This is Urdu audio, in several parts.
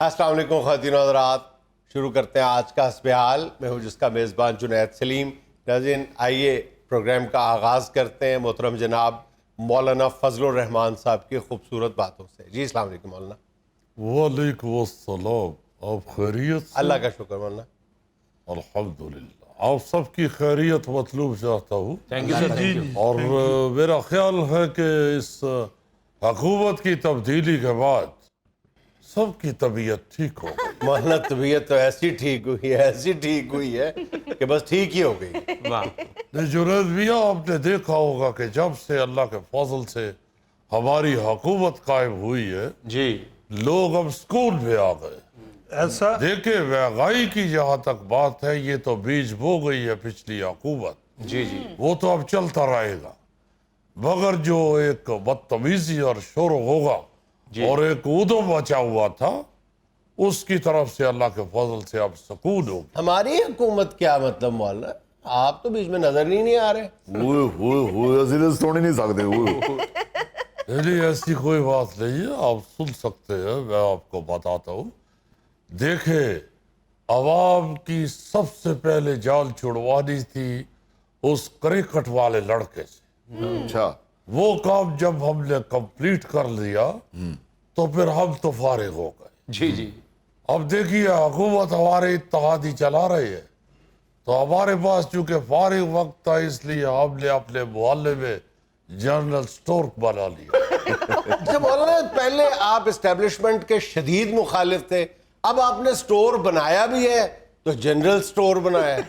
السلام علیکم خواتین و حضرات، شروع کرتے ہیں آج کا حسب حال۔ میں ہوں جس کا میزبان جنید سلیم۔ ناظرین آئیے پروگرام کا آغاز کرتے ہیں محترم جناب مولانا فضل الرحمان صاحب کی خوبصورت باتوں سے۔ جی السلام علیکم مولانا۔ وعلیکم السلام، آپ خیریت سے؟ اللہ کا شکر مولانا۔ الحمدللہ، آپ سب کی خیریت مطلوب چاہتا ہوں، thank you sir, thank you. اور میرا خیال ہے کہ اس حکومت کی تبدیلی کے بعد سب کی طبیعت ٹھیک ہو گئی۔ مولانا طبیعت تو ایسی ٹھیک ہوئی ہے کہ بس ٹھیک ہی ہو گئی۔ جنید میاں، آپ نے دیکھا ہوگا کہ جب سے اللہ کے فضل سے ہماری حکومت قائم ہوئی ہے، جی لوگ اب سکول میں آ گئے۔ ایسا دیکھیں مہنگائی کی جہاں تک بات ہے، یہ تو بیج بو گئی ہے پچھلی حکومت، جی جی وہ تو اب چلتا رہے گا، مگر جو ایک بدتمیزی اور شور ہوگا اور ایک ادم مچا ہوا تھا، اس کی طرف سے اللہ کے فضل سے اب سکون ہوگا۔ ہماری حکومت کیا مطلب مولانا؟ آپ تو بیچ میں نظر نہیں آ رہے۔ ہوئے توڑ نہیں سکتے نہیں، ایسی کوئی بات نہیں ہے، آپ سن سکتے ہیں، میں آپ کو بتاتا ہوں۔ دیکھیں، عوام کی سب سے پہلے جان چھڑوانی تھی اس کرکٹ والے لڑکے سے۔ اچھا، وہ کام جب ہم نے کمپلیٹ کر لیا تو پھر ہم تو فارغ ہو گئے۔ جی جی اب دیکھیے، حکومت ہمارے اتحادی چلا رہی ہے، تو ہمارے پاس چونکہ فارغ وقت تھا، اس لیے ہم نے اپنے محلے میں جنرل سٹور بنا لیا۔ اچھا مولانا، پہلے آپ اسٹیبلشمنٹ کے شدید مخالف تھے، اب آپ نے سٹور بنایا بھی ہے تو جنرل سٹور بنایا ہے۔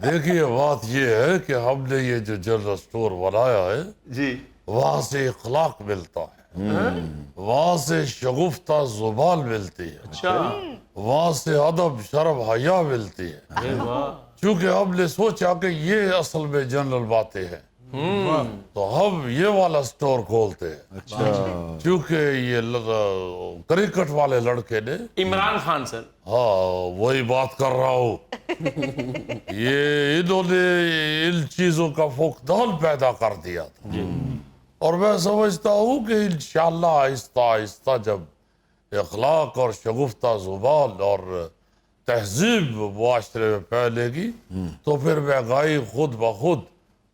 دیکھیے، بات یہ ہے کہ ہم نے یہ جو جنرل سٹور بنایا ہے، جی وہاں سے اخلاق ملتا ہے، وہاں سے شگفتہ زبان ملتی ہے، اچھا وہاں سے ادب شرم حیا ملتی ہے۔ چونکہ ہم نے سوچا کہ یہ اصل میں جنرل باتیں ہیں، تو ہم یہ والا سٹور کھولتے ہیں۔ چونکہ یہ کرکٹ والے لڑکے نے، عمران خان سر، ہاں وہی بات کر رہا ہوں، یہ انہوں نے ان چیزوں کا فقدان پیدا کر دیا تھا، اور میں سمجھتا ہوں کہ انشاءاللہ آہستہ آہستہ جب اخلاق اور شگفتہ زبان اور تہذیب معاشرے میں پھیلے گی تو پھر مہنگائی خود بخود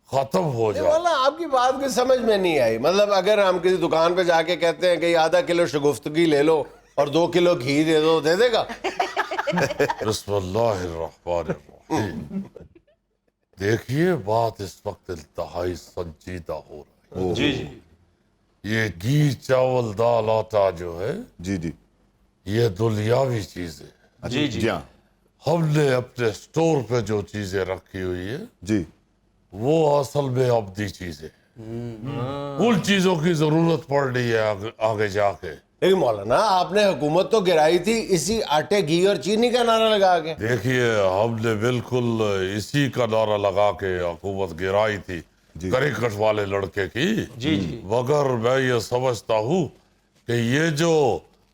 ختم ہو جائے۔ مولانا آپ کی بات کی سمجھ میں نہیں آئی، مطلب اگر ہم کسی دکان پہ جا کے کہتے ہیں کہ آدھا کلو شگفتگی لے لو اور 2 کلو گھی دے دو، دے دے گا؟ بسم اللہ الرحمن الرحیم۔ دیکھیے، بات اس وقت انتہائی سنجیدہ ہو رہی ہے۔ جی جی یہ گھی چاول دال آٹا جو ہے، جی جی یہ دنیاوی چیز ہے۔ جی جی ہاں ہم نے اپنے سٹور پہ جو چیزیں رکھی ہوئی ہے، جی وہ اصل میں ابدی چیزیں ہیں، ان چیزوں کی ضرورت پڑ رہی ہے آگے جا کے۔ لیکن مولانا آپ نے حکومت تو گرائی تھی اسی آٹے گھی اور چینی کا نعرہ لگا کے۔ دیکھیے، ہم نے بالکل اسی کا نعرہ لگا کے حکومت گرائی تھی، کرکٹ والے لڑکے کی، جی جی مگر میں یہ سمجھتا ہوں کہ یہ جو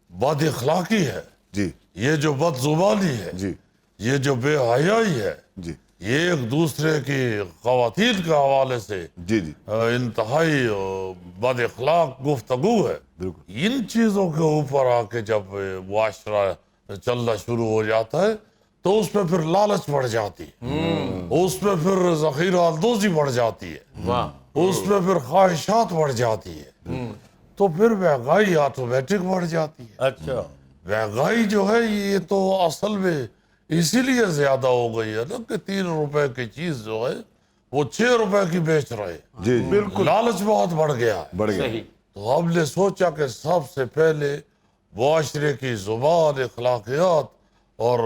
بد اخلاقی ہے، جی یہ جو بد زبانی ہے، جی یہ جو بے حیائی ہے، جی یہ ایک دوسرے کی خواتین کے حوالے سے جی جی انتہائی بد اخلاق گفتگو ہے۔ بالکل ان چیزوں کے اوپر آ کے جب معاشرہ چلنا شروع ہو جاتا ہے تو اس میں پھر لالچ بڑھ جاتی ہے، اس میں پھر ذخیرہ اندوزی بڑھ جاتی ہے، اس میں پھر خواہشات بڑھ جاتی ہے، تو پھر مہنگائی آٹومیٹک بڑھ جاتی ہے۔ اچھا، مہنگائی جو ہے یہ تو اصل میں اسی لیے زیادہ ہو گئی ہے نا کہ 3 روپے کی چیز جو ہے وہ 6 روپے کی بیچ رہے، جی بالکل لالچ بہت بڑھ گیا ہے۔ بڑھ گیا۔ صحیح تو ہم نے سوچا کہ سب سے پہلے معاشرے کی زبان، اخلاقیات اور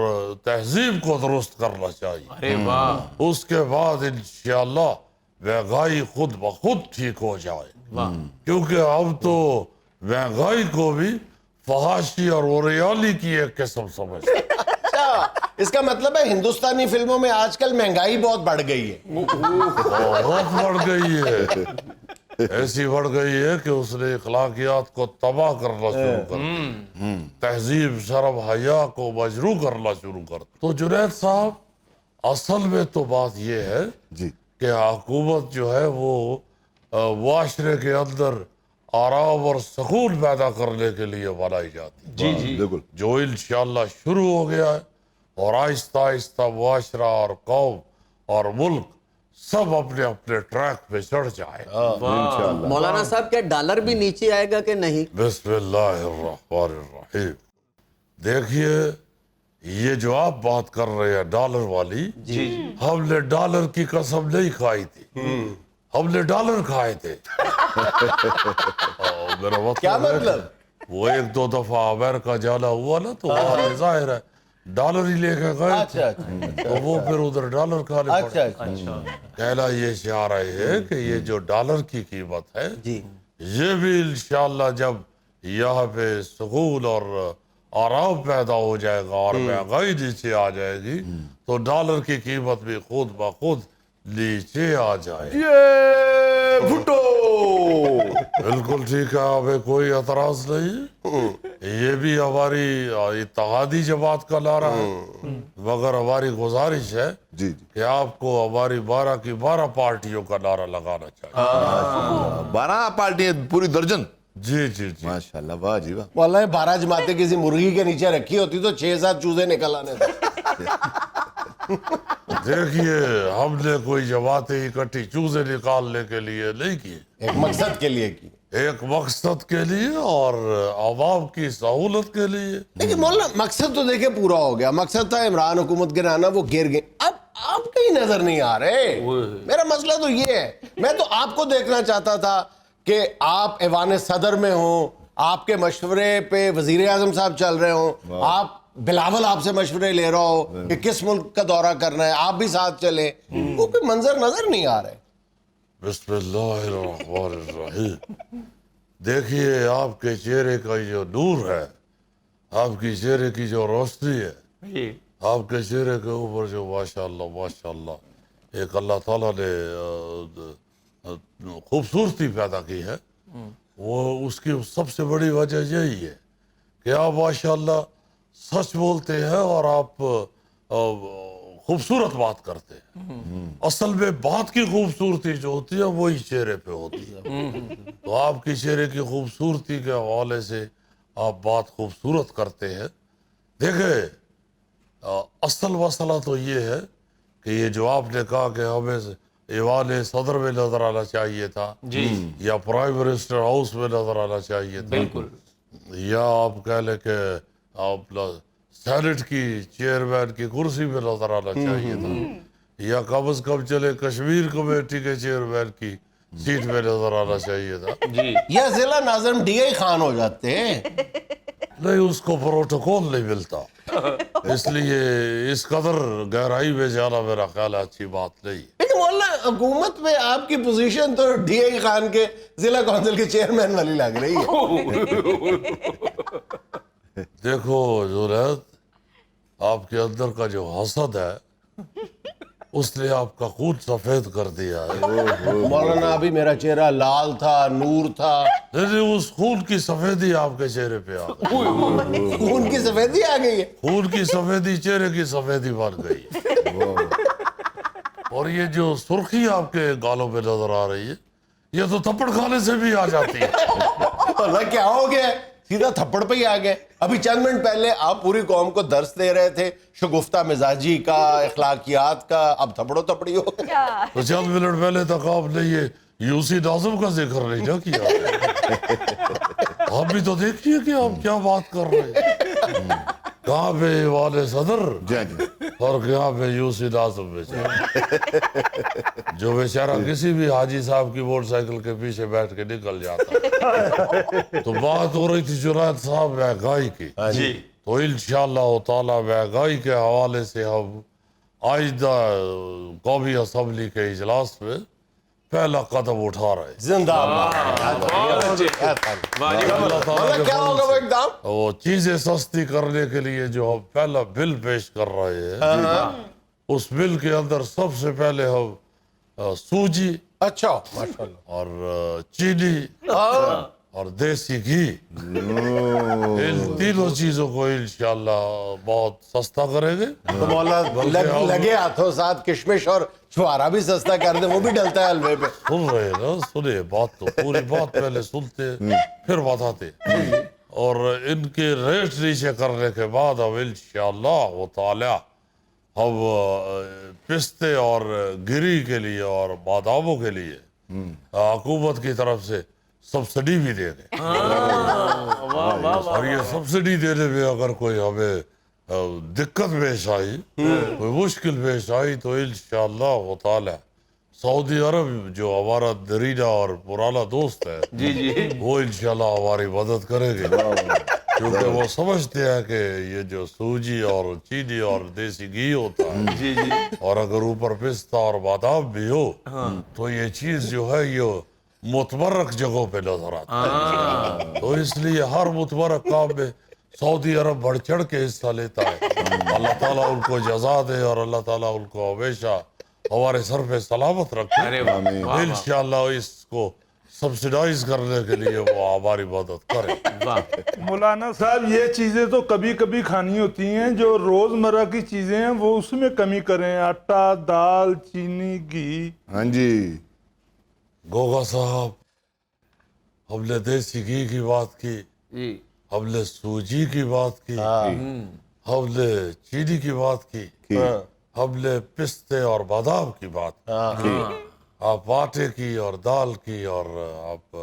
تہذیب کو درست کرنا چاہیے، ارے واہ اس کے بعد انشاءاللہ مہنگائی خود بخود ٹھیک ہو جائے، واہ کیونکہ ہم تو مہنگائی کو بھی فحاشی اور اوریالی کی ایک قسم سمجھتے ہیں۔ اچھا، اس کا مطلب ہے ہندوستانی فلموں میں آج کل مہنگائی بہت بڑھ گئی ہے۔ بہت بڑھ گئی ہے، ایسی بڑھ گئی ہے کہ اس نے اخلاقیات کو تباہ کرنا شروع کر دیا، تہذیب شرم حیا کو مجروح کرنا شروع کر دیا۔ تو جنید صاحب، اصل میں تو بات یہ ہے جی کہ حکومت جو ہے وہ معاشرے کے اندر آرام اور سکون پیدا کرنے کے لیے بنائی جاتی ہے. جی جی بالکل جو انشاءاللہ شروع ہو گیا ہے اور آہستہ آہستہ معاشرہ اور قوم اور ملک سب اپنے اپنے ٹریک پہ چڑھ جائے. انشاءاللہ. مولانا صاحب کیا ڈالر بھی نیچے آئے گا کہ نہیں؟ بسم اللہ الرحمن الرحیم. دیکھیے یہ جو آپ بات کر رہے ہیں ڈالر والی، جی ہم نے ڈالر کی قسم نہیں کھائی تھی، ہم نے ڈالر کھائے تھے. میرا کیا مطلب ہے مطلب؟ کہ وہ ایک دو دفعہ امریکہ جانا ہوا نا تو وہاں پہ ظاہر ہے ڈالر ہی لے کے گئے تھے، اچھا تو وہ پھر ادھر ڈالر کھانے اچھا پڑے. اچھا. کہنا یہ شعار ہے کہ یہ جو ڈالر کی قیمت ہے جی یہ بھی انشاءاللہ جب یہاں پہ سکون اور آرام پیدا ہو جائے گا اور مہنگائی نیچے آ جائے گی تو ڈالر کی قیمت بھی خود بخود نیچے آ جائے. یہ بھٹو بالکل ٹھیک ہے، ہمیں کوئی اعتراض نہیں. یہ بھی ہماری اتحادی جماعت کا نعرہ ہے، مگر ہماری گزارش ہے جی جی کہ آپ کو ہماری 12 کی 12 پارٹیوں کا نعرہ لگانا چاہیے. 12 پارٹیاں پوری درجن. جی جی جی. ماشاءاللہ واہ جی واہ. واللہ 12 جماعتیں کسی مرغی کے نیچے رکھی ہوتی تو 6-7 چوزے نکل آنے تھے. دیکھیے ہم نے کوئی جماعتیں اکٹھی چوزے نکالنے کے لیے نہیں کی، ایک مقصد کے لیے کی. ایک مقصد کے لیے اور عوام کی سہولت کے لیے. لیکن مولانا مقصد تو دیکھیں پورا ہو گیا. مقصد تھا عمران حکومت گرانا، وہ گر گئے. اب آپ کہیں نظر نہیں آ رہے. میرا مسئلہ تو یہ ہے، میں تو آپ کو دیکھنا چاہتا تھا کہ آپ ایوان صدر میں ہوں، آپ کے مشورے پہ وزیر اعظم صاحب چل رہے ہوں، آپ بلاول آپ سے مشورے لے رہا ہو کہ کس ملک کا دورہ کرنا ہے، آپ بھی ساتھ چلے. وہ کوئی منظر نظر نہیں آ رہے. بسم اللہ الرحمن الرحیم. دیکھیے آپ کے چہرے کا جو نور ہے، آپ کی چہرے کی جو روشنی ہے، جی آپ کے چہرے کے اوپر جو ماشاءاللہ ایک اللہ تعالیٰ نے خوبصورتی پیدا کی ہے، وہ اس کی سب سے بڑی وجہ یہی ہے کہ آپ ماشاءاللہ سچ بولتے ہیں اور آپ خوبصورت بات کرتے ہیں. اصل میں بات کی خوبصورتی جو ہوتی ہے وہی چہرے پہ ہوتی ہے. تو آپ کی چہرے کی خوبصورتی کے حوالے سے آپ بات خوبصورت کرتے ہیں. دیکھیں اصل مسئلہ تو یہ ہے کہ یہ جو آپ نے کہا کہ ہمیں ایوان صدر میں نظر آنا چاہیے تھا جی یا پرائم منسٹر ہاؤس میں نظر آنا چاہیے تھا، بالکل یا آپ کہہ لیں کہ آپ سینٹ کی چیئرمین کی کرسی میں نظر آنا چاہیے تھا، یا کم از کم چلے کشمیر کمیٹی کے چیئرمین کی سیٹ میں نظر آنا چاہیے تھا. جی یا ضلع ناظم ڈی آئی خان ہو جاتے ہیں. نہیں، اس کو پروٹوکول نہیں ملتا، اس لیے اس قدر گہرائی میں جانا میرا خیال ہے اچھی بات نہیں. لیکن مولانا حکومت میں آپ کی پوزیشن تو ڈی آئی خان کے ضلع کونسل کے چیئرمین والی لگ رہی ہے. دیکھو جنید، آپ کے اندر کا جو حسد ہے اس نے آپ کا خون سفید کر دیا ہے. مولانا ابھی میرا چہرہ لال تھا، نور تھا. نہیں، اس خون کی سفیدی آپ کے چہرے پہ آ گئی. خون کی سفیدی آ گئی ہے. خون کی سفیدی چہرے کی سفیدی بن گئی. اور یہ جو سرخی آپ کے گالوں پہ نظر آ رہی ہے یہ تو تھپڑ کھانے سے بھی آ جاتی ہے. اللہ کیا ہو گیا، سیدھا تھپڑ پہ ہی آ گئے. ابھی چند منٹ پہلے آپ پوری قوم کو درس دے رہے تھے شگفتہ مزاجی کا، اخلاقیات کا، اب تھپڑو تھپڑی ہو گئے. تو چند منٹ پہلے تک آپ نے یہ یوسی ناظم کا ذکر نہیں نہ کیا. آپ بھی تو دیکھیے کہ آپ کیا بات کر رہے ہیں. کہاں پہ ایوان صدر اور کہاں پہ یوسی ناظم جو بیچارہ کسی بھی حاجی صاحب کی موٹر سائیکل کے پیچھے بیٹھ کے نکل جاتا. تو بات ہو رہی تھی جنید صاحب مہنگائی کی. جی تو انشاءاللہ تعالی مہنگائی کے حوالے سے ہم آئندہ قومی اسمبلی کے اجلاس میں پہلا قدم اٹھا رہے ہیں. زندہ باد. اللہ تعالیٰ کے کیا ہوگا وہ اقدام؟ وہ چیزیں سستی کرنے کے لیے جو ہم پہلا بل پیش کر رہے ہیں، اس بل کے اندر سب سے پہلے ہم سوجی اچھا ماشاءاللہ. اور چینی اور دیسی گھی، ان تینوں چیزوں کو انشاءاللہ بہت سستا کریں گے. تو مولانا لگے ہاتھوں ساتھ کشمش اور چھوارا بھی سستا کر دیں، وہ بھی ڈلتا ہے حلوے پہ. سن رہے نا، سنے بات تو پوری بات پہلے سنتے پھر بتاتے. اور ان کے ریٹ نیچے کرنے کے بعد اب انشاءاللہ تعالی ہم پستے اور گری کے لیے اور باداموں کے لیے حکومت کی طرف سے سبسڈی بھی دے گے. اور یہ سبسڈی دینے میں اگر کوئی ہمیں دقت پیش آئی، کوئی مشکل پیش آئی، تو انشاءاللہ تعالی سعودی عرب جو ہمارا دریدہ اور پرانا دوست ہے وہ انشاءاللہ ہماری مدد کرے گے، کیونکہ وہ سمجھتے ہیں کہ یہ جو سوجی اور چینی اور دیسی گھی ہوتا ہے اور اگر اوپر پستہ اور بادام بھی ہو تو یہ چیز جو ہے یہ متبرک جگہوں پہ نظر آتی ہے. تو اس لیے ہر متبرک کام میں سعودی عرب بڑھ چڑھ کے حصہ لیتا ہے. اللہ تعالیٰ ان کو جزا دے اور اللہ تعالیٰ ان کو ہمیشہ ہمارے سر پہ سلامت رکھے. انشاءاللہ اس کو سبسیڈائز کرنے کے لیے وہ ہماری مدد کرے. مولانا صاحب یہ چیزیں تو کبھی کبھی کھانی ہوتی ہیں، جو روزمرہ کی چیزیں ہیں وہ اس میں کمی کریں، آٹا، دال، چینی، گھی. ہاں جی گوگا صاحب، ہم نے دیسی گھی کی بات کی، ہم نے سوجی کی بات کی، ہم نے چینی کی بات کی، ہم نے پستے اور بادام کی بات کی، آپ آٹے کی اور دال کی اور آپ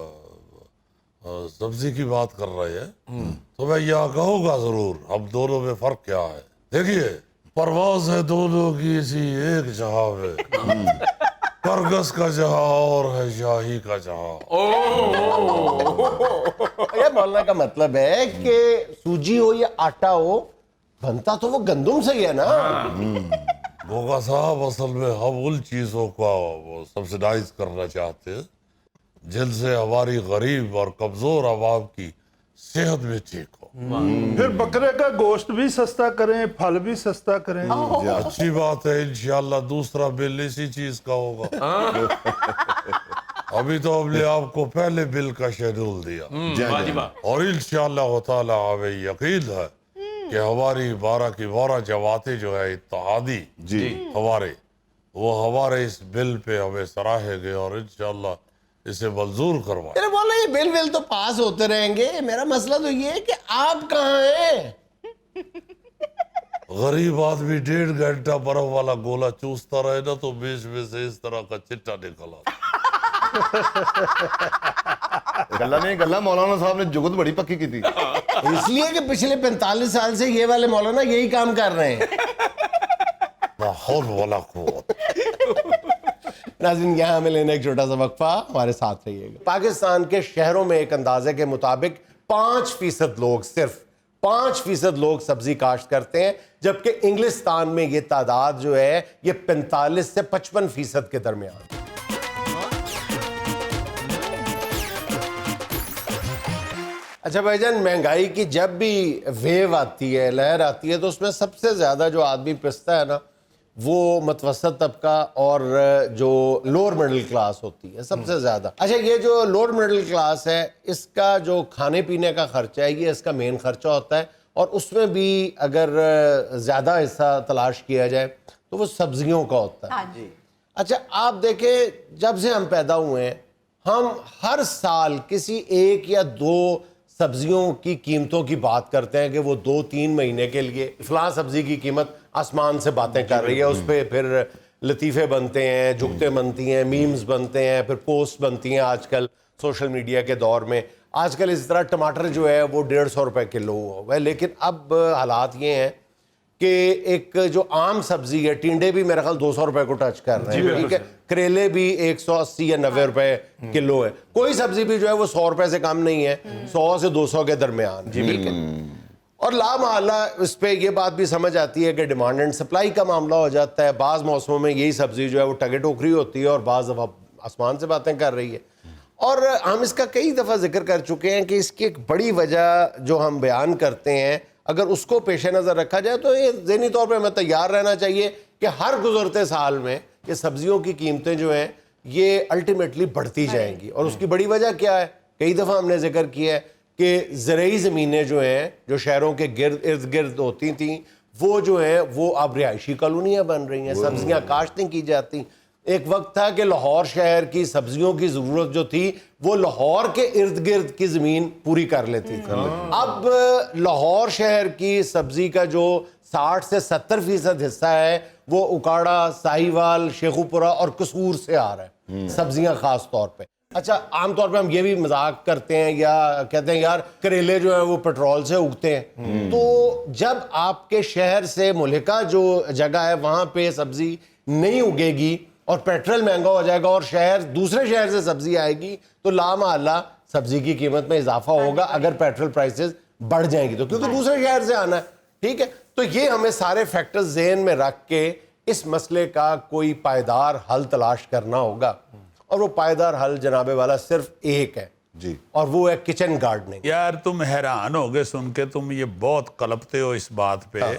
سبزی کی بات کر رہے ہیں. تو میں یہاں کہوں گا ضرور ہم دونوں میں فرق کیا ہے. دیکھیے، پرواز ہے دونوں کی اسی ایک جہاں میں، کرگس کا جہاں اور ہے شاہی کا جہاں. یہ مولانا کا مطلب ہے کہ سوجی ہو یا آٹا ہو، بنتا تو وہ گندم سے ہی ہے نا. گوگا صاحب، اصل میں ہم ان چیزوں کو سبسیڈائز کرنا چاہتے ہیں جن سے ہماری غریب اور کمزور عوام کی صحت بھی ٹھیک ہو. پھر بکرے کا گوشت بھی سستا کریں، پھل بھی سستا کریں. اچھی بات ہے، انشاءاللہ دوسرا بل اسی چیز کا ہوگا. ابھی تو ہم نے آپ کو پہلے بل کا شیڈول دیا اور انشاءاللہ تعالی ہمیں یقین ہے کہ ہماری 12 کی 12 جماعتیں جو ہے اتحادی ہمارے، وہ ہمارے اس بل پہ ہمیں سراہیں گے اور انشاءاللہ اسے منظور کروائیں. ارے مولانا یہ بل ول تو پاس ہوتے رہیں گے، میرا مسئلہ تو یہ ہے کہ آپ کہاں ہیں؟ غریب آدمی 1.5 گھنٹہ برف والا گولا چوستا رہے نا تو بیچ میں سے اس طرح کا چٹا نکلا. گلا نہیں گلا، مولانا صاحب نے جگت بڑی پکی کی تھی. اس لیے کہ پچھلے 45 سال سے یہ والے مولانا یہی کام کر رہے ہیں. لا حول ولا قوت. ناظرین، یہاں ہمیں لینا ایک چھوٹا سا وقفہ، ہمارے ساتھ رہیے گا. پاکستان کے شہروں میں ایک اندازے کے مطابق 5% لوگ، صرف 5% لوگ سبزی کاشت کرتے ہیں، جبکہ انگلستان میں یہ تعداد جو ہے یہ 45 سے 55% کے درمیان. اچھا بھائی جان، مہنگائی کی جب بھی ویو آتی ہے، لہر آتی ہے، تو اس میں سب سے زیادہ جو آدمی پستا ہے نا وہ متوسط طبقہ اور جو لوور مڈل کلاس ہوتی ہے سب سے زیادہ. اچھا، یہ جو لوور مڈل کلاس ہے اس کا جو کھانے پینے کا خرچہ ہے یہ اس کا مین خرچہ ہوتا ہے، اور اس میں بھی اگر زیادہ حصہ تلاش کیا جائے تو وہ سبزیوں کا ہوتا ہے. اچھا آپ دیکھیں، جب سے ہم پیدا ہوئے ہیں ہم ہر سال کسی ایک یا دو سبزیوں کی قیمتوں کی بات کرتے ہیں کہ وہ 2-3 مہینے کے لیے فلاں سبزی کی قیمت آسمان سے باتیں کر رہی ہے. اس پہ پھر لطیفے بنتے ہیں، جھکتے بنتی ہیں، میمز بنتے ہیں، پھر پوسٹ بنتی ہیں. آج کل سوشل میڈیا کے دور میں آج کل اس طرح ٹماٹر جو ہے وہ 150 روپے کلو ہوا ہے. لیکن اب حالات یہ ہیں کہ ایک جو عام سبزی ہے، ٹینڈے بھی میرا خیال 200 روپے کو ٹچ کر رہے ہیں، ٹھیک ہے، کریلے بھی 180 یا 90 روپے کلو ہے. کوئی سبزی بھی جو ہے وہ 100 روپے سے کم نہیں ہے، 100 سے 200 کے درمیان. جی بالکل. اور لا محالہ اس پہ یہ بات بھی سمجھ آتی ہے کہ ڈیمانڈ اینڈ سپلائی کا معاملہ ہو جاتا ہے. بعض موسموں میں یہی سبزی جو ہے وہ ٹگے ٹوکری ہوتی ہے اور بعض دفعہ آسمان سے باتیں کر رہی ہے. اور ہم اس کا کئی دفعہ ذکر کر چکے ہیں کہ اس کی ایک بڑی وجہ جو ہم بیان کرتے ہیں، اگر اس کو پیش نظر رکھا جائے تو یہ ذہنی طور پہ ہمیں تیار رہنا چاہیے کہ ہر گزرتے سال میں یہ سبزیوں کی قیمتیں جو ہیں یہ الٹیمیٹلی بڑھتی جائیں گی. اور اس کی بڑی وجہ کیا ہے؟ کئی دفعہ ہم نے ذکر کیا ہے کہ زرعی زمینیں جو ہیں جو شہروں کے ارد گرد ہوتی تھیں وہ جو ہیں وہ اب رہائشی کالونیاں بن رہی ہیں, سبزیاں کاشتیں کی جاتی. ایک وقت تھا کہ لاہور شہر کی سبزیوں کی ضرورت جو تھی وہ لاہور کے ارد گرد کی زمین پوری کر لیتی تھی. اب لاہور شہر کی سبزی کا جو 60 سے 70% حصہ ہے وہ اکاڑا, ساہیوال, شیخوپورہ اور قصور سے آ رہا ہے سبزیاں خاص طور پہ. اچھا, عام طور پہ ہم یہ بھی مذاق کرتے ہیں یا کہتے ہیں یار کریلے جو ہیں وہ پیٹرول سے اگتے ہیں. تو جب آپ کے شہر سے ملحقہ جو جگہ ہے وہاں پہ سبزی نہیں اگے گی اور پیٹرول مہنگا ہو جائے گا اور دوسرے شہر سے سبزی آئے گی تو لامحالہ سبزی کی قیمت میں اضافہ ہوگا اگر پیٹرول پرائسز بڑھ جائیں گی تو, کیونکہ دوسرے شہر سے آنا ہے. ٹھیک ہے, تو یہ ہمیں سارے فیکٹرز ذہن میں رکھ کے اس مسئلے کا کوئی پائیدار حل تلاش کرنا ہوگا, اور وہ پائیدار حل جناب والا صرف ایک ہے جی, اور وہ ہے کچن گارڈننگ. یار تم حیران ہوگے سن کے, تم یہ بہت کلپتے ہو اس بات پہ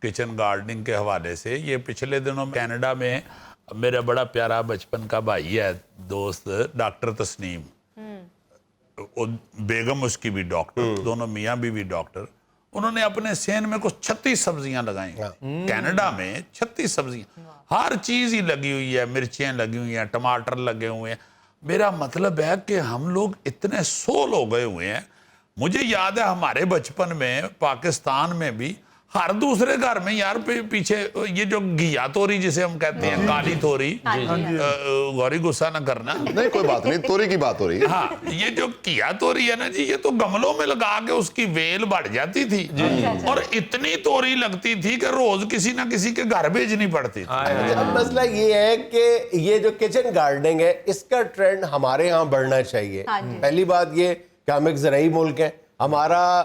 کچن گارڈننگ کے حوالے سے. یہ پچھلے دنوں کینیڈا میں میرا بڑا پیارا بچپن کا بھائی ہے, دوست, ڈاکٹر تسنیم, بیگم اس کی بھی ڈاکٹر, دونوں میاں بیوی ڈاکٹر. انہوں نے اپنے سین میں کچھ 36 سبزیاں لگائیں. کینیڈا میں 36 سبزیاں, ہر چیز ہی لگی ہوئی ہے, مرچیں لگی ہوئی ہیں, ٹماٹر لگے ہوئے ہیں. میرا مطلب ہے کہ ہم لوگ اتنے سول ہو گئے ہوئے ہیں. مجھے یاد ہے ہمارے بچپن میں پاکستان میں بھی ہر دوسرے گھر میں یار پیچھے یہ جو گھیا توری جسے ہم کہتے ہیں, کالی توری, غوری غصہ نہ کرنا, نہیں کوئی بات نہیں, توری کی بات ہو رہی ہے. ہاں, یہ جو گھیا توری ہے نا جی, یہ تو گملوں میں لگا کے اس کی ویل بڑھ جاتی تھی اور اتنی توری لگتی تھی کہ روز کسی نہ کسی کے گھر بھیجنی پڑتی تھی. اب مسئلہ یہ ہے کہ یہ جو کچن گارڈننگ ہے اس کا ٹرینڈ ہمارے ہاں بڑھنا چاہیے. پہلی بات یہ کہ ہم ایک زرعی ملک ہے, ہمارا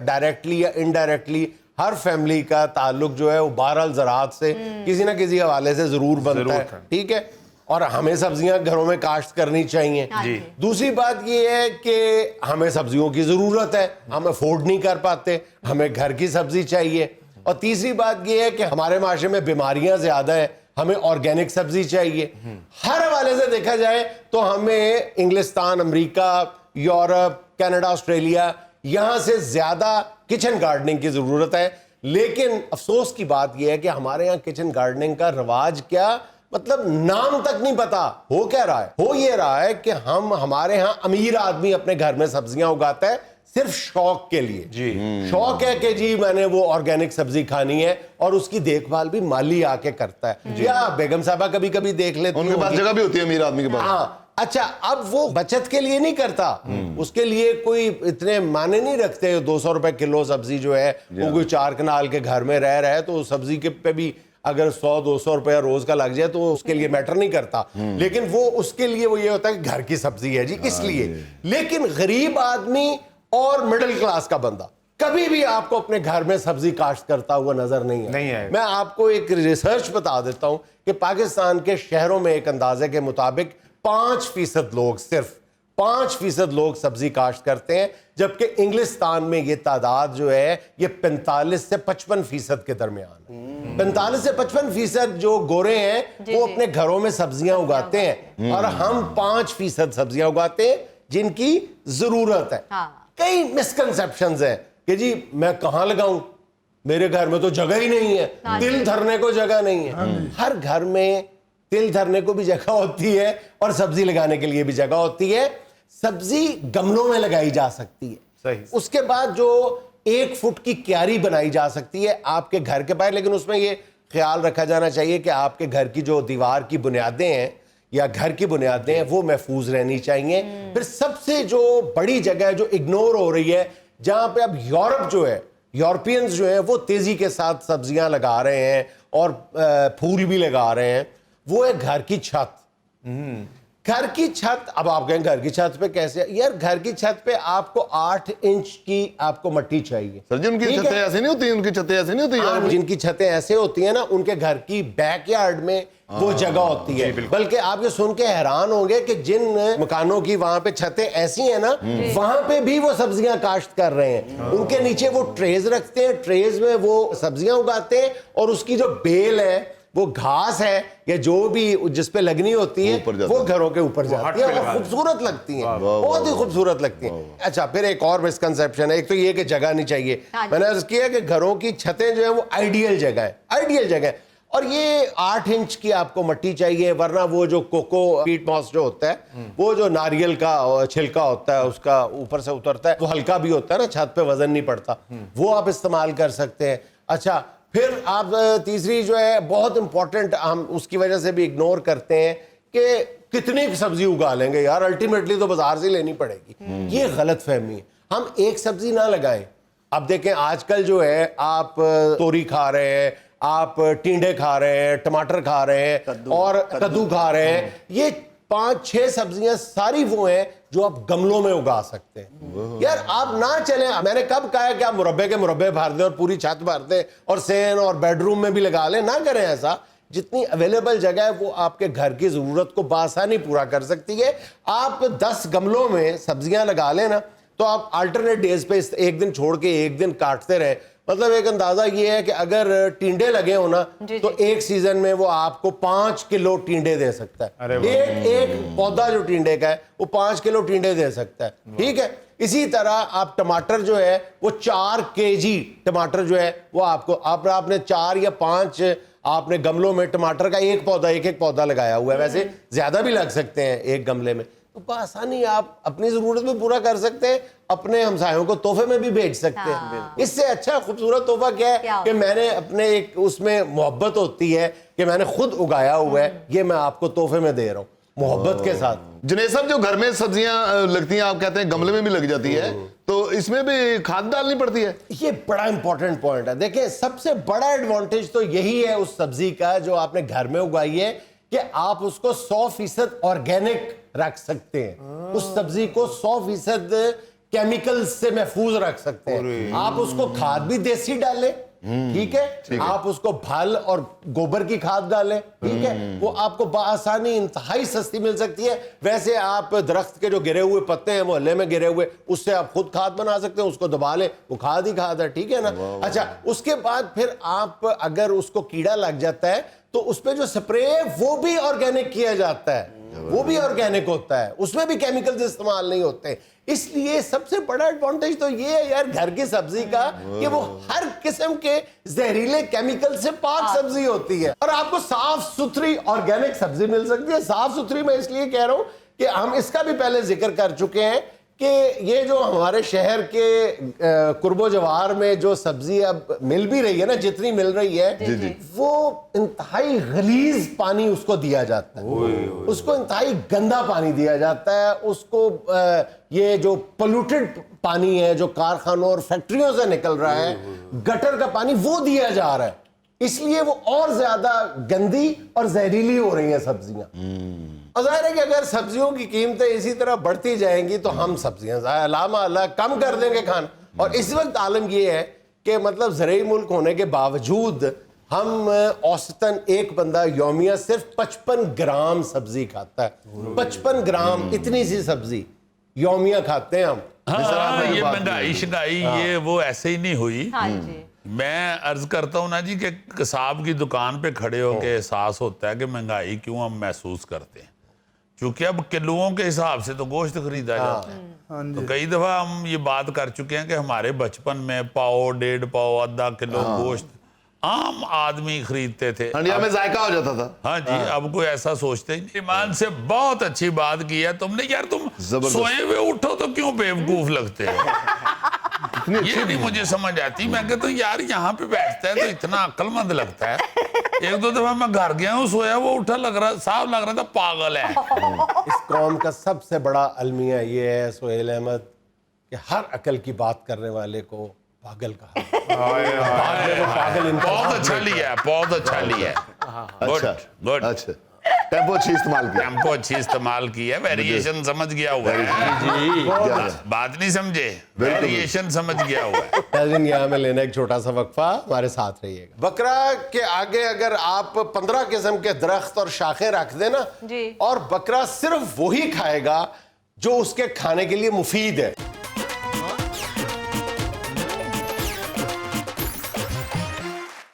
ڈائریکٹلی یا انڈائریکٹلی ہر فیملی کا تعلق جو ہے وہ بہرحال زراعت سے کسی نہ کسی حوالے سے ضرور بنتا ہے. ٹھیک ہے, اور ہمیں سبزیاں گھروں میں کاشت کرنی چاہیے. دوسری بات یہ ہے کہ ہمیں سبزیوں کی ضرورت ہے, ہم افورڈ نہیں کر پاتے, ہمیں گھر کی سبزی چاہیے. اور تیسری بات یہ ہے کہ ہمارے معاشرے میں بیماریاں زیادہ ہیں, ہمیں آرگینک سبزی چاہیے. ہر حوالے سے دیکھا جائے تو ہمیں انگلستان, امریکہ, یورپ, کینیڈا, آسٹریلیا, یہاں سے زیادہ کچن گارڈننگ کی ضرورت ہے. لیکن افسوس کی بات یہ ہے کہ ہمارے یہاں کچن گارڈننگ کا رواج کیا, مطلب نام تک نہیں پتا ہو کیا رہا ہے. ہو یہ رہا ہے کہ ہمارے ہاں امیر آدمی اپنے گھر میں سبزیاں اگاتا ہے صرف شوق کے لیے. جی شوق ہے کہ جی میں نے وہ آرگینک سبزی کھانی ہے, اور اس کی دیکھ بھال بھی مالی آ کے کرتا ہے. یا بیگم صاحبہ کبھی کبھی دیکھ لیتے, ان کے پاس جگہ بھی ہوتی ہے امیر آدمی کے پاس. ہاں, اچھا, اب وہ بچت کے لیے نہیں کرتا, اس کے لیے کوئی اتنے معنی نہیں رکھتے. 200 روپے کلو سبزی جو ہے وہ کوئی 4 کنال کے گھر میں رہ رہا ہے تو سبزی کے پہ بھی اگر 100-200 روپے روز کا لگ جائے تو اس کے لیے میٹر نہیں کرتا. لیکن وہ اس کے لیے وہ یہ ہوتا ہے کہ گھر کی سبزی ہے جی, اس لیے. لیکن غریب آدمی اور مڈل کلاس کا بندہ کبھی بھی آپ کو اپنے گھر میں سبزی کاشت کرتا ہوا نظر نہیں ہے. میں آپ کو ایک ریسرچ بتا دیتا ہوں کہ پاکستان کے شہروں میں ایک اندازے کے مطابق 5% لوگ, صرف 5% لوگ سبزی کاشت کرتے ہیں, جبکہ انگلستان میں یہ تعداد جو ہے یہ 45 سے 55% کے درمیان ہے. 45 سے 55% جو گورے ہیں وہ اپنے گھروں میں سبزیاں اگاتے ہیں, اور ہم 5% سبزیاں اگاتے ہیں جن کی ضرورت ہے. کئی مسکنسیپشنز ہیں کہ جی میں کہاں لگاؤں, میرے گھر میں تو جگہ ہی نہیں ہے, تل دھرنے کو جگہ نہیں ہے. ہر گھر میں تل دھرنے کو بھی جگہ ہوتی ہے اور سبزی لگانے کے لیے بھی جگہ ہوتی ہے. سبزی گملوں میں لگائی جا سکتی ہے, اس کے بعد جو 1 فٹ کی کیاری بنائی جا سکتی ہے آپ کے گھر کے باہر. لیکن اس میں یہ خیال رکھا جانا چاہیے کہ آپ کے گھر کی جو دیوار کی بنیادیں ہیں یا گھر کی بنیادیں ہیں وہ محفوظ رہنی چاہیے. پھر سب سے جو بڑی جگہ ہے جو اگنور ہو رہی ہے, جہاں پہ اب یورپ جو ہے, یورپینز جو ہیں وہ تیزی کے ساتھ سبزیاں لگا رہے ہیں اور پھول بھی لگا رہے ہیں, وہ ہے گھر کی چھت. گھر کی چھت, اب آپ کہیں گھر کی چھت پہ کیسے, یار گھر کی چھت پہ آپ کو 8 انچ کی آپ کو مٹی چاہیے. سر جی ان کی چھتیں ایسے نہیں ہوتی, ان کی چھتیں ایسے نہیں ہوتی. جن کی چھتیں ایسے ہوتی ہیں نا, ان کے گھر کی بیک یارڈ میں وہ جگہ ہوتی ہے. بلکہ آپ یہ سن کے حیران ہوں گے کہ جن مکانوں کی وہاں پہ چھتیں ایسی ہیں نا, وہاں پہ بھی وہ سبزیاں کاشت کر رہے ہیں. ان کے نیچے وہ ٹریز رکھتے ہیں, ٹریز میں وہ سبزیاں اگاتے ہیں, اور اس کی جو بیل ہے وہ گھاس ہے یا جو بھی جس پہ لگنی ہوتی ہے اوپر جاتا وہ گھروں کے اوپر جاتی ہے, وہ خوبصورت لگتی ہیں, بہت ہی خوبصورت لگتی ہیں. اچھا پھر ایک اور مسکنسیپشن ہے, ایک تو یہ کہ جگہ نہیں چاہیے. میں نے عرض کیا کہ گھروں کی چھتیں جو ہیں وہ آئیڈیل جگہ ہے, آئیڈیل جگہ ہے, اور یہ 8 انچ کی آپ کو مٹی چاہیے, ورنہ وہ جو کوکو پیٹ ماس جو ہوتا ہے وہ جو ناریل کا چھلکا ہوتا ہے اس کا اوپر سے اترتا ہے, وہ ہلکا بھی ہوتا ہے نا, چھت پہ وزن نہیں پڑتا, وہ آپ استعمال کر سکتے ہیں. اچھا پھر آپ تیسری جو ہے بہت امپورٹنٹ, ہم اس کی وجہ سے بھی اگنور کرتے ہیں کہ کتنی سبزی اگا لیں گے یار, الٹیمیٹلی تو بازار سے لینی پڑے گی. یہ غلط فہمی ہے, ہم ایک سبزی نہ لگائیں. اب دیکھیں آج کل جو ہے آپ توری کھا رہے ہیں, آپ ٹینڈے کھا رہے ہیں, ٹماٹر کھا رہے ہیں اور کدو کھا رہے ہیں, یہ 5-6 سبزیاں ساری وہ ہیں جو آپ گملوں میں اگا سکتے ہیں. یار آپ نہ چلیں, میں نے کب کہا ہے کہ آپ مربے کے مربے بھر دیں اور پوری چھت بھر دیں اور سین اور بیڈ روم میں بھی لگا لیں, نہ کریں ایسا. جتنی اویلیبل جگہ ہے وہ آپ کے گھر کی ضرورت کو بآسانی پورا کر سکتی ہے. آپ 10 گملوں میں سبزیاں لگا لیں نا, تو آپ آلٹرنیٹ ڈیز پہ ایک دن چھوڑ کے ایک دن کاٹتے رہے. مطلب ایک اندازہ یہ ہے کہ اگر ٹینڈے لگے ہو نا تو ایک سیزن میں وہ آپ کو 5 کلو ٹینڈے دے سکتا ہے. ایک پودا جو ٹینڈے کا ہے وہ 5 کلو ٹینڈے دے سکتا ہے. ٹھیک ہے, اسی طرح آپ ٹماٹر جو ہے وہ 4 kg ٹماٹر جو ہے وہ آپ کو, آپ نے 4 یا 5 آپ نے گملوں میں ٹماٹر کا ایک پودا لگایا ہوا ہے. ویسے زیادہ بھی لگ سکتے ہیں ایک گملے میں, تو بآسانی آپ اپنی ضرورت میں پورا کر سکتے ہیں, اپنے ہمسایوں کو تحفے میں بھی بھیج سکتے ہیں. اس سے اچھا خوبصورت تحفہ کیا ہے کہ میں نے اپنے ایک اس میں محبت ہوتی ہے کہ میں نے خود اگایا ہوا ہے, یہ میں آپ کو تحفے میں دے رہا ہوں محبت کے ساتھ. جنید صاحب جو گھر میں سبزیاں لگتی ہیں آپ کہتے ہیں گملے میں بھی لگ جاتی ہے, تو اس میں بھی کھاد ڈالنی پڑتی ہے؟ یہ بڑا امپورٹنٹ پوائنٹ ہے. دیکھیں سب سے بڑا ایڈوانٹیج تو یہی ہے اس سبزی کا جو آپ نے گھر میں اگائی ہے کہ آپ اس کو 100% آرگینک رکھ سکتے ہیں. اس سبزی کو 100% کیمیکل سے محفوظ رکھ سکتے ہیں. آپ اس کو کھاد بھی دیسی ڈالیں, ٹھیک ہے, آپ اس کو پھل اور گوبر کی کھاد ڈالیں, ٹھیک ہے, وہ آپ کو بآسانی انتہائی سستی مل سکتی ہے. ویسے آپ درخت کے جو گرے ہوئے پتے ہیں محلے میں گرے ہوئے, اس سے آپ خود کھاد بنا سکتے ہیں, اس کو دبا لیں, وہ کھاد ہی کھاد ہے, ٹھیک ہے نا. اچھا اس کے بعد پھر آپ اگر اس کو کیڑا لگ جاتا ہے تو اس پہ جو سپرے ہے وہ بھی آرگینک کیا جاتا ہے, وہ بھی آرگینک ہوتا ہے, اس میں بھی کیمیکلز استعمال نہیں ہوتے. اس لیے سب سے بڑا ایڈوانٹیج تو یہ ہے یار گھر کی سبزی کا کہ وہ ہر قسم کے زہریلے کیمیکل سے پاک سبزی ہوتی ہے, اور آپ کو صاف ستھری آرگینک سبزی مل سکتی ہے. صاف ستھری میں اس لیے کہہ رہا ہوں کہ ہم اس کا بھی پہلے ذکر کر چکے ہیں کہ یہ جو ہمارے شہر کے قرب و جوار میں جو سبزی اب مل بھی رہی ہے نا, جتنی مل رہی ہے, وہ انتہائی غلیظ پانی اس کو دیا جاتا ہے, اس کو انتہائی گندا پانی دیا جاتا ہے, اس کو یہ جو پولوٹڈ پانی ہے جو کارخانوں اور فیکٹریوں سے نکل رہا ہے, گٹر کا پانی, وہ دیا جا رہا ہے. اس لیے وہ اور زیادہ گندی اور زہریلی ہو رہی ہیں سبزیاں. اور ظاہر ہے کہ اگر سبزیوں کی قیمتیں اسی طرح بڑھتی جائیں گی تو ہم سبزیاں علامہ اللہ کم کر دیں گے کھانا. اور اس وقت عالم یہ ہے کہ مطلب زرعی ملک ہونے کے باوجود ہم اوسطاً ایک بندہ یومیہ صرف 55 گرام سبزی کھاتا ہے. 55 گرام اتنی سی سبزی یومیہ کھاتے ہیں ہم. یہ مہنگائی شنگائی یہ وہ ایسے ہی نہیں ہوئی. میں عرض کرتا ہوں نا جی کہ قصاب کی دکان پہ کھڑے ہو کے احساس ہوتا ہے کہ مہنگائی کیوں ہم محسوس کرتے ہیں, چونکہ اب کلوؤں کے حساب سے تو گوشت خریدا جاتا ہے. تو کئی دفعہ ہم یہ بات کر چکے ہیں کہ ہمارے بچپن میں 1.5 1.5 پاؤ آدھا کلو گوشت عام آدمی خریدتے تھے, ہنڈیا میں ذائقہ ہو جاتا تھا. ہاں جی, اب کوئی ایسا سوچتے ہی. ایمان سے بہت اچھی بات کی ہے تم نے یار, تم سوئے ہوئے اٹھو تو کیوں بیوقوف لگتے ہو, یہ نہیں مجھے سمجھ آتی. میں کہتا ہوں یار یہاں پہ بیٹھتا ہے تو اتنا عقل مند لگتا ہے. 1-2 دفعہ میں گھر گیا ہوں, سویا وہ اٹھا, لگ رہا صاحب لگ رہا تھا پاگل ہے. اس قوم کا سب سے بڑا المیہ یہ ہے سہیل احمد کہ ہر عقل کی بات کرنے والے کو پاگل کہا. بہت اچھا لیا ہے, بہت اچھا لیا ہے. گڈ اچھا ٹیمپو اچھی استعمال کیا, ٹیمپو اچھی استعمال کی ہے, ویریشن سمجھ گیا ہوا ہے, بات نہیں سمجھے, ویریشن سمجھ گیا ہوا ہے. ناظرین یہاں میں لینا ایک چھوٹا سا وقفہ, ہمارے ساتھ رہیے گا. بکرا کے آگے اگر آپ 15 قسم کے درخت اور شاخیں رکھ دیں نا, اور بکرا صرف وہی کھائے گا جو اس کے کھانے کے لیے مفید ہے.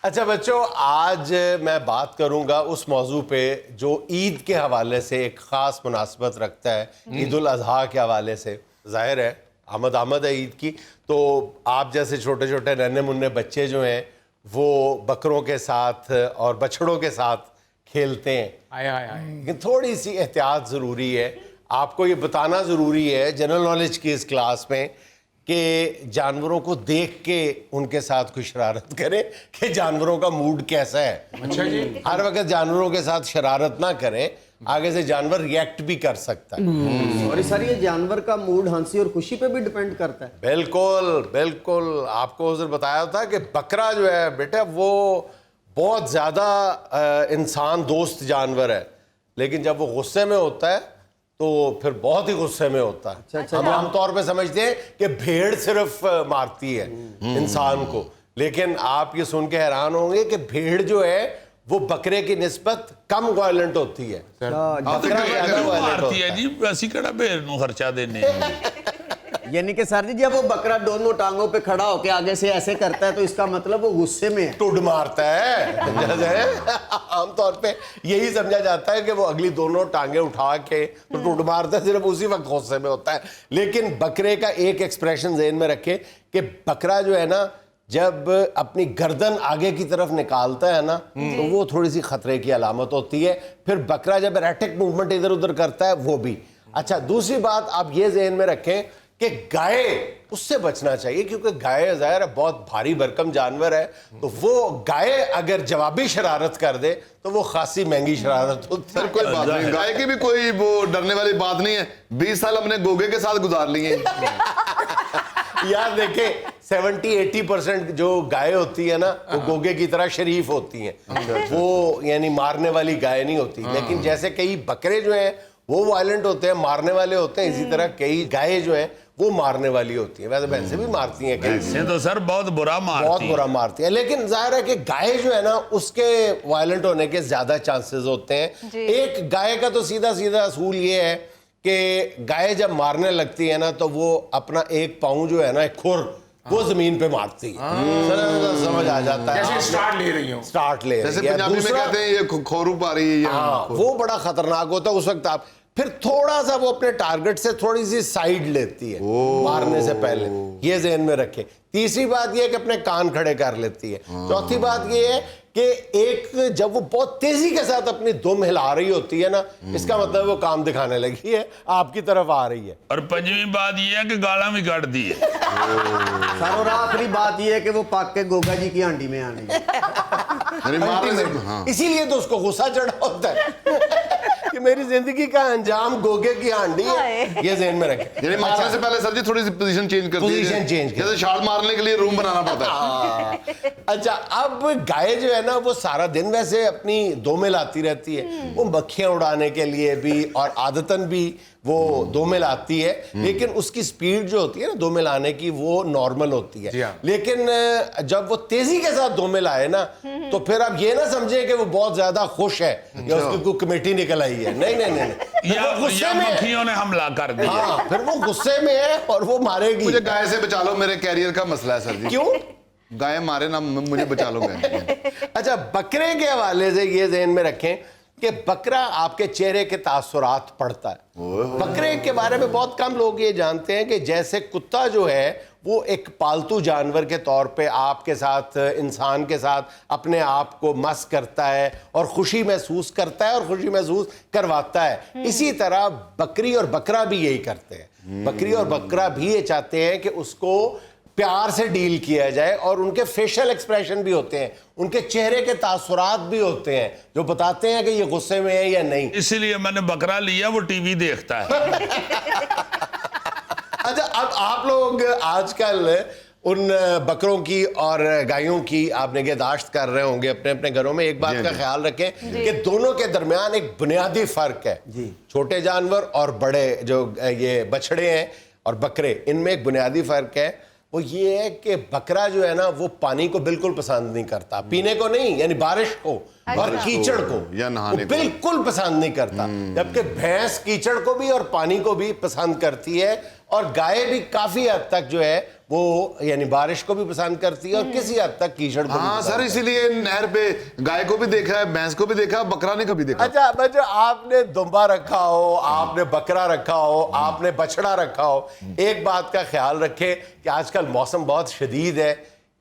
اچھا بچوں، آج میں بات کروں گا اس موضوع پہ جو عید کے حوالے سے ایک خاص مناسبت رکھتا ہے، عید الاضحیٰ کے حوالے سے۔ ظاہر ہے آمد ہے عید کی، تو آپ جیسے چھوٹے چھوٹے ننھے منھے بچے جو ہیں وہ بکروں کے ساتھ اور بچڑوں کے ساتھ کھیلتے ہیں، لیکن تھوڑی سی احتیاط ضروری ہے۔ آپ کو یہ بتانا ضروری ہے جنرل نالج کی اس کلاس میں کہ جانوروں کو دیکھ کے ان کے ساتھ کوئی شرارت کریں کہ جانوروں کا موڈ کیسا ہے۔ اچھا جی، ہر وقت جانوروں کے ساتھ شرارت نہ کریں، آگے سے جانور ریئیکٹ بھی کر سکتا ہے۔ اور سر یہ جانور کا موڈ ہنسی اور خوشی پہ بھی ڈیپینڈ کرتا ہے۔ بالکل بالکل، آپ کو حضر بتایا تھا کہ بکرا جو ہے بیٹا وہ بہت زیادہ انسان دوست جانور ہے، لیکن جب وہ غصے میں ہوتا ہے تو پھر بہت ہی غصے میں ہوتا ہے۔ ہم عام طور پہ سمجھتے ہیں کہ بھیڑ صرف مارتی ہے انسان کو، لیکن آپ یہ سن کے حیران ہوں گے کہ بھیڑ جو ہے وہ بکرے کی نسبت کم وائلنٹ ہوتی ہے، بکرا زیادہ وائلنٹ ہوتا ہے۔ جی ویسی کہڑا بھیڑ نو خرچہ دینے یعنی کہ سر جی جب وہ بکرا دونوں ٹانگوں پہ کھڑا ہو کے آگے سے ایسے کرتا ہے تو اس کا مطلب وہ غصے میں ہے، ٹوڈ مارتا ہے۔ جیسے عام طور پہ یہی سمجھا جاتا ہے کہ وہ اگلی دونوں ٹانگیں اٹھا کے تو ٹوڈ مارتا ہے، صرف اسی وقت غصے میں ہوتا ہے۔ لیکن بکرے کا ایک ایکسپریشن ذہن میں رکھے کہ بکرا جو ہے نا جب اپنی گردن آگے کی طرف نکالتا ہے نا تو وہ تھوڑی سی خطرے کی علامت ہوتی ہے۔ پھر بکرا جب ایریٹک موومنٹ ادھر ادھر کرتا ہے وہ بھی۔ اچھا، دوسری بات آپ یہ ذہن میں رکھیں کہ گائے، اس سے بچنا چاہیے کیونکہ گائے ظاہر ہے بہت بھاری بھرکم جانور ہے، تو وہ گائے اگر جوابی شرارت کر دے تو وہ خاصی مہنگی شرارت ہوتی ہے۔ سر کوئی بات نہیں، گائے کی بھی کوئی وہ ڈرنے والی بات نہیں ہے، 20 سال ہم نے گوگے کے ساتھ گزار لیے ہیں۔ یار دیکھیں 70-80% جو گائے ہوتی ہے نا وہ گوگے کی طرح شریف ہوتی ہیں، وہ یعنی مارنے والی گائے نہیں ہوتی۔ لیکن جیسے کئی بکرے جو ہیں وہ وائلنٹ ہوتے ہیں، مارنے والے ہوتے ہیں، اسی طرح کئی گائے جو ہیں وہ مارنے والی ہوتی ہیں۔ ویسے بھینسیں بھی مارتی ہیں، ایسے تو سر بہت برا مارتی بہت برا مارتی ہے، لیکن ظاہر ہے کہ گائے جو ہے نا اس کے وائلنٹ ہونے کے زیادہ چانسز ہوتے ہیں۔ ایک گائے کا تو سیدھا سیدھا اصول یہ ہے کہ گائے جب مارنے لگتی ہے نا تو وہ اپنا ایک پاؤں جو ہے نا ایک کھر وہ زمین پہ مارتی ہے، سمجھ آ جاتا ہے، جیسے سٹارٹ لے رہی ہوں، سٹارٹ لے جیسے رہی ہے۔ پنجابی میں دوسرا- کہتے ہیں یہ کھورو پا رہی ہے، ہاں وہ بڑا خطرناک ہوتا ہے اس وقت۔ آپ پھر تھوڑا سا وہ اپنے ٹارگٹ سے تھوڑی سی سائیڈ لیتی ہے مارنے سے پہلے، یہ ذہن میں رکھے۔ تیسری بات یہ ہے کہ اپنے کان کھڑے کر لیتی ہے۔ چوتھی بات یہ ہے کہ ایک جب وہ بہت تیزی کے ساتھ اپنی دم ہلا رہی ہوتی ہے نا اس کا مطلب وہ کام دکھانے لگی ہے، آپ کی طرف آ رہی ہے۔ اور پنجویں بات یہ ہے کہ گالاں بھی کٹ دی ہے۔ سر اور آخری بات یہ ہے کہ وہ پاک کے گوگا جی کی ہانڈی میں آنی ہے۔ یعنی مارنے سے ہاں اسی لیے تو اس کو غصہ چڑھا ہوتا ہے کہ میری زندگی کا انجام گوگے کی ہانڈی ہے، یہ ذہن میں رکھیں۔ یعنی مارنے سے پہلے سر جی تھوڑی سی پوزیشن چینج کر دیجیے، پوزیشن چینج کر، جیسے شاٹ مارنے کے لیے روم بنانا پڑتا ہے۔ اچھا، اب گائے جو ہے نا وہ سارا دن ویسے اپنی دومیں لاتی رہتی ہے، وہ مکھیاں اڑانے کے لیے بھی اور عادتاً بھی وہ دومیں لاتی ہے، لیکن اس کی سپیڈ جو ہوتی ہے نا دومیں لانے کی وہ نارمل ہوتی ہے۔ لیکن جب وہ تیزی کے ساتھ دومیں لائے نا تو پھر آپ یہ نہ سمجھیں کہ وہ بہت زیادہ خوش ہے یا اس کی کوئی کمیٹی نکل آئی ہے، نہیں نہیں نہیں، پھر وہ غصے یا میں ہے۔ مکھیوں نے حملہ کر دیا۔ ہاں پھر وہ غصے میں ہے اور وہ مارے گی۔ مجھے گائے سے بچا لو، میرے کیریئر کا مسئلہ ہے سر جی۔ کیوں؟ گائے مارے نہ مجھے بچا لو گائے۔ اچھا، بکرے کے حوالے سے یہ ذہن میں رکھیں کہ بکرا آپ کے چہرے کے تاثرات پڑھتا ہے۔ بکرے کے بارے میں بہت کم لوگ یہ جانتے ہیں کہ جیسے کتا جو ہے وہ ایک پالتو جانور کے طور پہ آپ کے ساتھ، انسان کے ساتھ اپنے آپ کو مس کرتا ہے اور خوشی محسوس کرتا ہے اور خوشی محسوس کرواتا ہے، اسی طرح بکری اور بکرا بھی یہی کرتے ہیں۔ بکری اور بکرا بھی یہ چاہتے ہیں کہ اس کو پیار سے ڈیل کیا جائے، اور ان کے فیشل ایکسپریشن بھی ہوتے ہیں، ان کے چہرے کے تاثرات بھی ہوتے ہیں جو بتاتے ہیں کہ یہ غصے میں ہے یا نہیں۔ اسی لیے میں نے بکرا لیا، وہ ٹی وی دیکھتا ہے۔ اچھا، اب آپ لوگ آج کل ان بکروں کی اور گایوں کی آپ نگہداشت کر رہے ہوں گے اپنے اپنے گھروں میں۔ ایک بات کا خیال رکھیں کہ دونوں کے درمیان ایک بنیادی فرق ہے، چھوٹے جانور اور بڑے جو یہ بچڑے ہیں اور بکرے، ان میں ایک بنیادی فرق ہے، وہ یہ ہے کہ بکرا جو ہے نا وہ پانی کو بالکل پسند نہیں کرتا، پینے کو نہیں، یعنی بارش کو اور کیچڑ کو یا نہانے کو بالکل پسند نہیں کرتا، جبکہ بھینس کیچڑ کو بھی اور پانی کو بھی پسند کرتی ہے، اور گائے بھی کافی حد تک جو ہے وہ یعنی بارش کو بھی پسند کرتی ہے اور کسی حد تک کیچڑ کو بھی ہاں پسند سر اسی لیے نہر پہ گائے کو بھی دیکھا ہے, بھینس کو بھی دیکھا, بکرا نے کبھی دیکھا. اچھا بچہ آپ نے دمبا رکھا ہو, آپ نے بکرا رکھا ہو, آپ نے بچڑا رکھا ہو, ایک بات کا خیال رکھے کہ آج کل موسم بہت شدید ہے,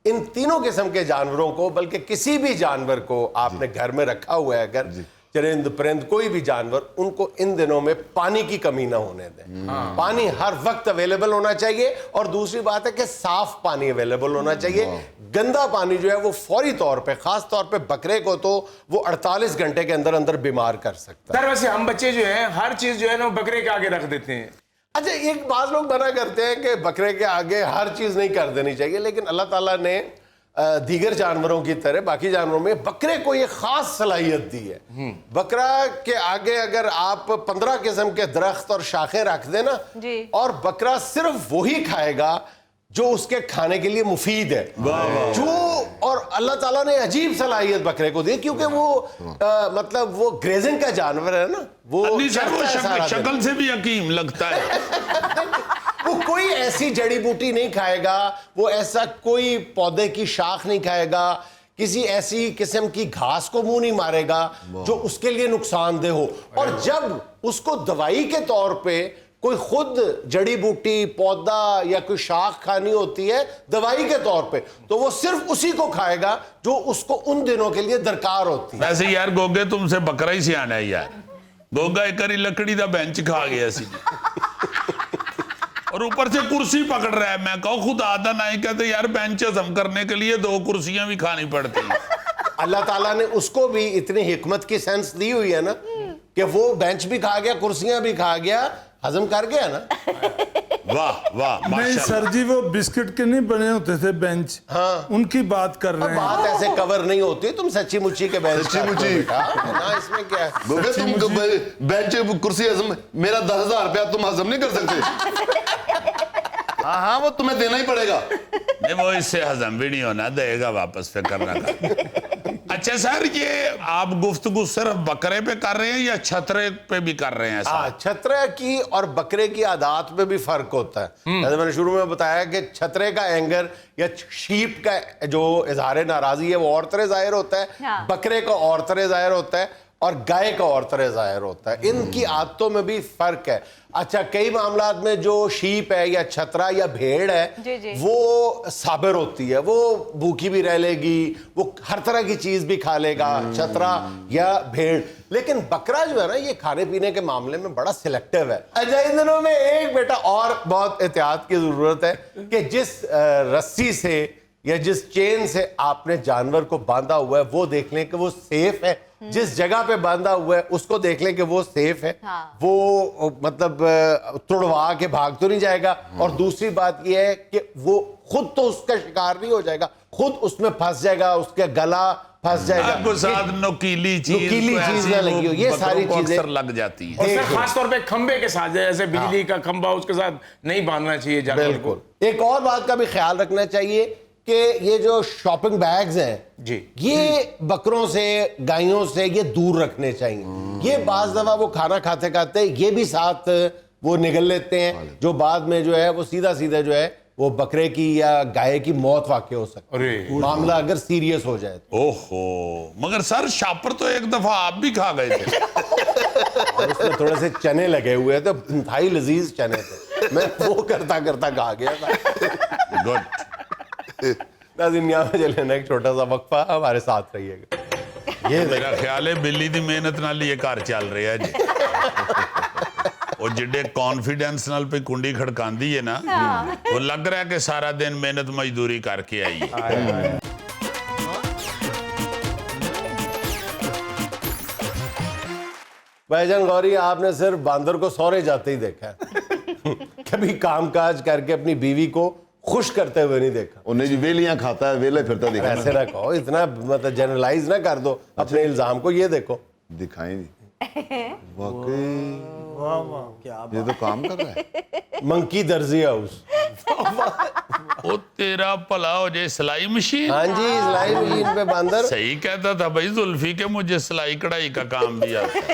ان تینوں قسم کے جانوروں کو بلکہ کسی بھی جانور کو آپ نے گھر میں رکھا ہوا ہے اگر چرند پرند کوئی بھی جانور, ان کو ان دنوں میں پانی کی کمی نہ ہونے دیں. پانی ہر وقت اویلیبل ہونا چاہیے, اور دوسری بات ہے کہ صاف پانی اویلیبل ہونا چاہیے. گندا پانی جو ہے وہ فوری طور پہ, خاص طور پہ بکرے کو تو وہ 48 گھنٹے کے اندر اندر بیمار کر سکتا ہے. سر ویسے ہم بچے جو ہیں ہر چیز جو ہے نا بکرے کے آگے رکھ دیتے ہیں. اچھا ایک بعض لوگ منع کرتے ہیں کہ بکرے کے آگے ہر چیز نہیں کر دینی چاہیے, لیکن اللہ تعالیٰ نے دیگر جانوروں کی طرح باقی جانوروں میں بکرے کو یہ خاص صلاحیت دی ہے. بکرا کے آگے اگر آپ 15 قسم کے درخت اور شاخیں رکھ دیں نا, اور بکرا صرف وہی کھائے گا جو اس کے کھانے کے لیے مفید ہے. جو اور اللہ تعالیٰ نے عجیب صلاحیت بکرے کو دی, کیونکہ وہ مطلب وہ گریزنگ کا جانور ہے نا, وہ شکل سے بھی حکیم لگتا ہے. وہ کوئی ایسی جڑی بوٹی نہیں کھائے گا, وہ ایسا کوئی پودے کی شاخ نہیں کھائے گا, کسی ایسی قسم کی گھاس کو منہ نہیں مارے گا جو اس کے لیے نقصان دہ ہو. اور جب اس کو دوائی کے طور پہ کوئی خود جڑی بوٹی پودا یا کوئی شاخ کھانی ہوتی ہے دوائی کے طور پہ, تو وہ صرف اسی کو کھائے گا جو اس کو ان دنوں کے لیے درکار ہوتی ہے. ویسے یار گوگے تم سے بکرا ہی سیانا ہے یار. گوگا ایک کری لکڑی دا بینچ کھا گیا سی اور اوپر سے کرسی پکڑ رہا ہے. میں کہوں خود آدھا نہیں کہتے یار بینچ ہضم کرنے کے لیے 2 کرسیاں بھی کھانی پڑتی ہیں. اللہ تعالیٰ نے اس کو بھی اتنی حکمت کی سینس دی ہوئی ہے نا کہ وہ بینچ بھی کھا گیا, کرسیاں بھی کھا گیا, ہضم کر گیا نا. واہ واہ نہیں ماشاءاللہ. سر جی وہ بسکٹ کے نہیں بنے ہوتے تھے بینچ, ان کی بات کر رہے ہیں. بات ایسے کور نہیں ہوتی, تم سچی مچی کے بینچ سچی مچی. نا, اس میں کیا ہے. گوگے تم بینچ کرسی ہضم, میرا 10,000 روپیہ تم ہضم نہیں کر سکتے. ہاں وہ تمہیں دینا ہی پڑے گا. نہیں وہ اس سے ہضم بھی نہیں ہونا, دے گا واپس فکر نہ کر. اچھا سر یہ آپ گفتگو صرف بکرے پہ کر رہے ہیں یا چھترے پہ بھی کر رہے ہیں؟ چھترے کی اور بکرے کی عادات میں بھی فرق ہوتا ہے. جیسے میں نے شروع میں بتایا کہ چھترے کا اینگر یا شیپ کا جو اظہار ناراضی ہے وہ اور طرح ظاہر ہوتا ہے, بکرے کا اور طرح ظاہر ہوتا ہے, اور گائے کا اور طرح ظاہر ہوتا ہے. ان کی عادتوں میں بھی فرق ہے. اچھا کئی معاملات میں جو شیپ ہے یا چھترا یا بھیڑ ہے وہ صابر ہوتی ہے, وہ بھوکی بھی رہ لے گی, وہ ہر طرح کی چیز بھی کھا لے گا, چھترا یا بھیڑ. لیکن بکرا جو ہے نا یہ کھانے پینے کے معاملے میں بڑا سلیکٹیو ہے. اچھا ان دنوں میں ایک بیٹا اور بہت احتیاط کی ضرورت ہے کہ جس رسی سے یا جس چین سے آپ نے جانور کو باندھا ہوا ہے وہ دیکھ لیں کہ وہ سیف ہے. جس جگہ پہ باندھا ہوا ہے اس کو دیکھ لیں کہ وہ سیف ہے, وہ مطلب توڑوا کے بھاگ تو نہیں جائے گا. اور دوسری بات یہ ہے کہ وہ خود تو اس کا شکار نہیں ہو جائے گا, خود اس میں پھنس جائے گا, اس کا گلا پھنس جائے گا. آپ کو ساتھ نوکیلی چیز نہ لگی ہو, یہ ساری چیزیں لگ جاتی ہیں. اور سر خاص طور پہ کھمبے کے ساتھ, جیسے بجلی کا کھمبا اس کے ساتھ نہیں باندھنا چاہیے جانور کو. ایک اور بات کا بھی خیال رکھنا چاہیے کہ یہ جو شاپنگ بیگز ہیں یہ بکروں سے گائیوں سے یہ دور رکھنے چاہیے. یہ بعض دفعہ وہ کھانا کھاتے کھاتے یہ بھی ساتھ وہ نگل لیتے ہیں, جو بعد میں جو ہے وہ سیدھا جو ہے وہ بکرے کی یا گائے کی موت واقع ہو سکتی ہے, معاملہ اگر سیریس ہو جائے تو. اوہو مگر سر شاپر تو ایک دفعہ آپ بھی کھا گئے تھے. اور اس میں تھوڑے سے چنے لگے ہوئے تھے, انتہائی لذیذ چنے تھے, میں وہ کرتا کھا گیا تھا. گڈ. ناظرین یہاں پہ چلے نا ایک چھوٹا سا وقفہ, ہمارے ساتھ رہیے گا. یہ میرا خیال ہے بلی دی محنت نال یہ کار چل رہا ہے جی. وہ جڑے کانفیڈنس نال پہ کنڈی کھڑکاندی ہے نا, وہ لگ رہا ہے کہ سارا دن محنت مزدوری کر کے آئی ہے. بھائی جان غوری, آپ نے صرف باندر کو سورے جاتے ہی دیکھا ہے, کبھی کام کاج کر کے اپنی بیوی کو خوش کرتے ہوئے نہیں دیکھا. انہیں جی ویلیاں کھاتا ہے, ویلے پھرتا دیکھا. ایسے نہ کہو, اتنا مطلب جنرلائز نہ کر دو اپنے الزام کو. یہ دیکھو دکھائیں جی, واقعی یہ تو کام کر رہا ہے. منکی درزی ہاؤس. وہ تیرا پلا ہو جائے سلائی مشین. ہاں جی, سلائی مشین پہ باندر. صحیح کہتا تھا بھائی زلفی کہ مجھے سلائی کڑھائی کا کام بھی آتا ہے.